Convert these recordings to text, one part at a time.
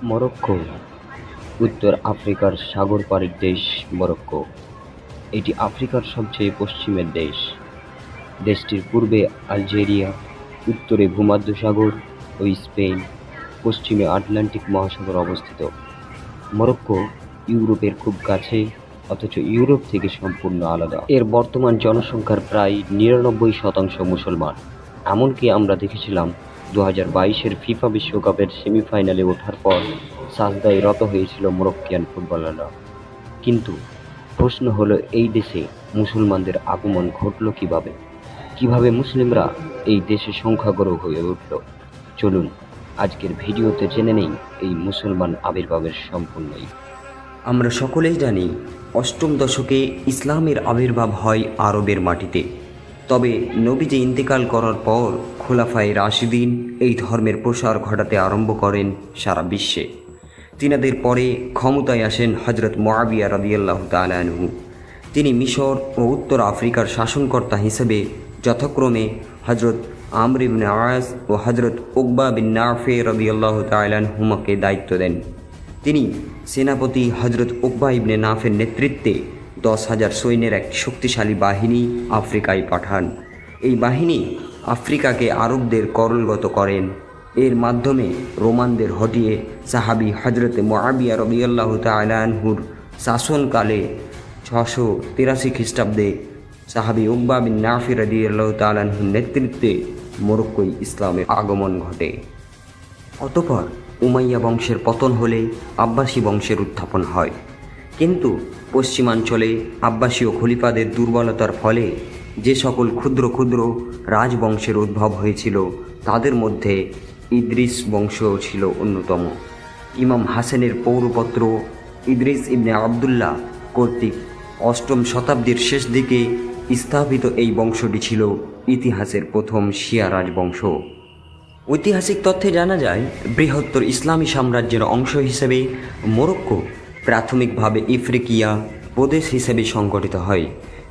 Morocco উত্তর আফ্রিকার সাগর পাড়ের দেশ মরক্কো। এটি আফ্রিকার সবচেয়ে পশ্চিমের দেশ। দেশটির পূর্বে আলজেরিয়া, উত্তরে ভূমধ্যসাগর ও স্পেন, পশ্চিমে আটলান্টিক মহাসাগর অবস্থিত। মরক্কো ইউরোপের খুব কাছে, অথচ ইউরোপ থেকে সম্পূর্ণ আলাদা। এর বর্তমান জনসংখ্যার প্রায় ৯৯% মুসলমান। এমনকি আমরা দেখেছিলাম ২০২২-এর ফিফা বিশ্বকাপের সেমিফাইনালে ওঠার পর সাজদায় রত হয়েছিল মরক্কিয়ান ফুটবলাররা। কিন্তু প্রশ্ন হলো, এই দেশে মুসলমানদের আগমন ঘটল কিভাবে? কিভাবে মুসলিমরা এই দেশে সংখ্যাগুরু হয়ে উঠল? চলুন আজকের ভিডিওতে জেনে নেই এই মুসলমান আবির্ভাবের সম্পূর্ণই। আমরা সকলেই জানি, অষ্টম দশকে ইসলামের আবির্ভাব হয় আরবের মাটিতে। তবে নবীজি ইন্তেকাল করার পর খোলাফায়ে রাশিদিন এই ধর্মের প্রসার ঘটাতে আরম্ভ করেন সারা বিশ্বে। তিনাদের পরে ক্ষমতায় আসেন হজরত মুআবিয়া রাদিয়াল্লাহু তাআলা আনহু। তিনি মিশর ও উত্তর আফ্রিকার শাসনকর্তা হিসেবে যথাক্রমে হজরত আমর ইবনে আস ও হজরত উকবা বিন নাফে রাদিয়াল্লাহু তাআলা আনহুমাকে দায়িত্ব দেন। তিনি সেনাপতি হজরত উকবা ইবনে নাফের নেতৃত্বে ১০,০০০ সৈন্যের এক শক্তিশালী বাহিনী আফ্রিকায় পাঠান। এই বাহিনী আফ্রিকাকে আরবদের করলগত করেন। এর মাধ্যমে রোমানদের হটিয়ে সাহাবি হজরতে মুআবিয়া রাদিয়াল্লাহু তাআলা আনহুর শাসনকালে ৬৮৩ খ্রিস্টাব্দে সাহাবি উকবা বিন নাফে রাদিয়াল্লাহু তাআলা আনহুর নেতৃত্বে মরক্কোয় ইসলামের আগমন ঘটে। অতঃপর উমাইয়া বংশের পতন হলে আব্বাসী বংশের উত্থাপন হয়। কিন্তু পশ্চিমাঞ্চলে আব্বাসীয় খলিফাদের দুর্বলতার ফলে যে সকল ক্ষুদ্র ক্ষুদ্র রাজবংশের উদ্ভব হয়েছিল, তাদের মধ্যে ইদ্রিস বংশ ছিল অন্যতম। ইমাম হাসানের পৌরপত্র ইদ্রিস ইবনে আবদুল্লাহ কর্তৃক অষ্টম শতাব্দীর শেষ দিকে স্থাপিত এই বংশটি ছিল ইতিহাসের প্রথম শিয়া রাজবংশ। ঐতিহাসিক তথ্যে জানা যায়, বৃহত্তর ইসলামী সাম্রাজ্যের অংশ হিসেবে মরক্কো প্রাথমিকভাবে ইফ্রিকিয়া প্রদেশ হিসেবে সংগঠিত হয়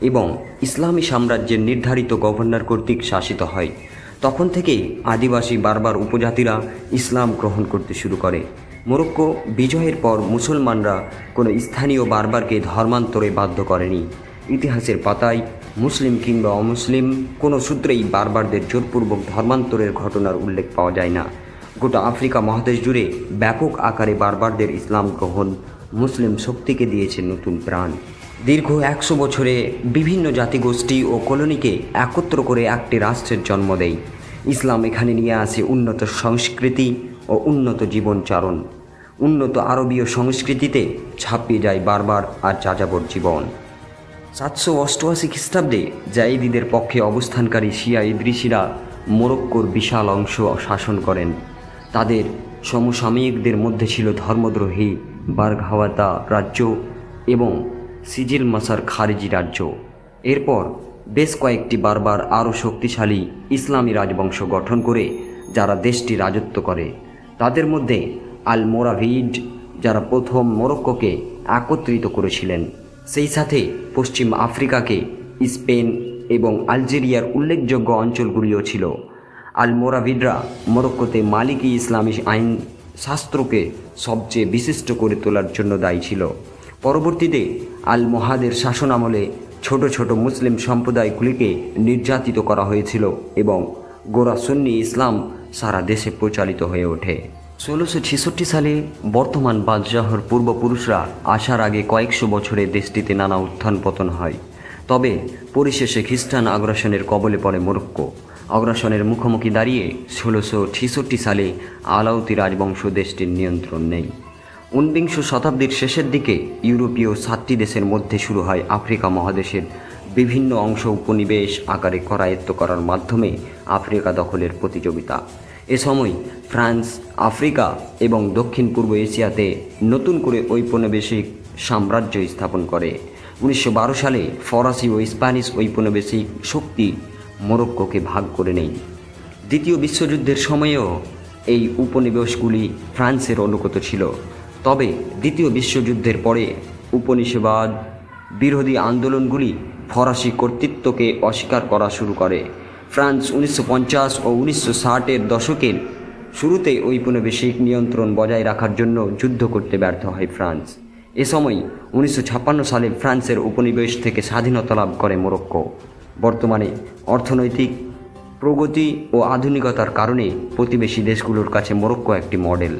এবং ইসলামী সাম্রাজ্যের নির্ধারিত গভর্নর কর্তৃক শাসিত হয়। তখন থেকেই আদিবাসী বারবার উপজাতিরা ইসলাম গ্রহণ করতে শুরু করে। মরক্কো বিজয়ের পর মুসলমানরা কোনো স্থানীয় বারবারকে ধর্মান্তরে বাধ্য করেনি। ইতিহাসের পাতায় মুসলিম কিংবা অমুসলিম কোনো সূত্রেই বারবারদের জোরপূর্বক ধর্মান্তরের ঘটনার উল্লেখ পাওয়া যায় না। গোটা আফ্রিকা মহাদেশ জুড়ে ব্যাপক আকারে বারবারদের ইসলাম গ্রহণ মুসলিম শক্তিকে দিয়েছে নতুন প্রাণ। দীর্ঘ ১০০ বছরে বিভিন্ন জাতিগোষ্ঠী ও কলোনিকে একত্র করে একটি রাষ্ট্রের জন্ম দেয়। ইসলাম এখানে নিয়ে আসে উন্নত সংস্কৃতি ও উন্নত জীবনচারণ। উন্নত আরবীয় সংস্কৃতিতে ছাপিয়ে যায় বারবার আর যাযাবর জীবন। ৭৮৮ খ্রিস্টাব্দে জাইদিদের পক্ষে অবস্থানকারী শিয়া ইদ্রিসিরা মরক্কোর বিশাল অংশ শাসন করেন। তাদের সমসাময়িকদের মধ্যে ছিল ধর্মদ্রোহী বারঘাওয়াতা রাজ্য এবং সিজিল মাসার খারিজি রাজ্য। এরপর বেশ কয়েকটি বারবার আরও শক্তিশালী ইসলামী রাজবংশ গঠন করে যারা দেশটি রাজত্ব করে। তাদের মধ্যে আল মোরাভিড, যারা প্রথম মরক্কোকে একত্রিত করেছিলেন। সেই সাথে পশ্চিম আফ্রিকাকে স্পেন এবং আলজেরিয়ার উল্লেখযোগ্য অঞ্চলগুলিও ছিল। আল মোরাভিডরা মরক্কোতে মালিকি ইসলামী আইন শাস্ত্রকে সবচেয়ে বিশিষ্ট করে তোলার জন্য দায়ী ছিল। পরবর্তীতে আল মোহাদের শাসনামলে ছোট ছোট মুসলিম সম্প্রদায়গুলিকে নির্যাতিত করা হয়েছিল এবং গোরা সুন্নি ইসলাম সারা দেশে প্রচারিত হয়ে ওঠে। ১৬৬৬ সালে বর্তমান বাদশাহর পূর্বপুরুষরা আসার আগে কয়েকশো বছরে দেশটিতে নানা উত্থান পতন হয়। তবে পরিশেষে খ্রিস্টান আগ্রাসনের কবলে পড়ে মরক্কো। আগ্রাসনের মুখোমুখি দাঁড়িয়ে ১৬৬৬ সালে আলাউতি রাজবংশ দেশটির নিয়ন্ত্রণ নেয়। ১৯ শতাব্দীর শেষের দিকে ইউরোপীয় ৭টি দেশের মধ্যে শুরু হয় আফ্রিকা মহাদেশের বিভিন্ন অংশ উপনিবেশ আকারে করায়ত্ত করার মাধ্যমে আফ্রিকা দখলের প্রতিযোগিতা। এ সময় ফ্রান্স আফ্রিকা এবং দক্ষিণ পূর্ব এশিয়াতে নতুন করে ঔপনিবেশিক সাম্রাজ্য স্থাপন করে। ১৯১২ সালে ফরাসি ও স্প্যানিশ ঔপনিবেশিক শক্তি মরক্কোকে ভাগ করে নেয়। দ্বিতীয় বিশ্বযুদ্ধের সময়েও এই উপনিবেশগুলি ফ্রান্সের অনুগত ছিল। তবে দ্বিতীয় বিশ্বযুদ্ধের পরে উপনিবেশবাদ বিরোধী আন্দোলনগুলি ফরাসি কর্তৃত্বকে অস্বীকার করা শুরু করে। ফ্রান্স ১৯৫০ ও ১৯৬০-এর দশকের শুরুতে ঔপনিবেশিক নিয়ন্ত্রণ বজায় রাখার জন্য যুদ্ধ করতে ব্যর্থ হয় ফ্রান্স। এ সময় 1956 সালে ফ্রান্সের উপনিবেশ থেকে স্বাধীনতা লাভ করে মরক্কো। বর্তমানে অর্থনৈতিক প্রগতি ও আধুনিকতার কারণে প্রতিবেশী দেশগুলোর কাছে মরক্কো একটি মডেল।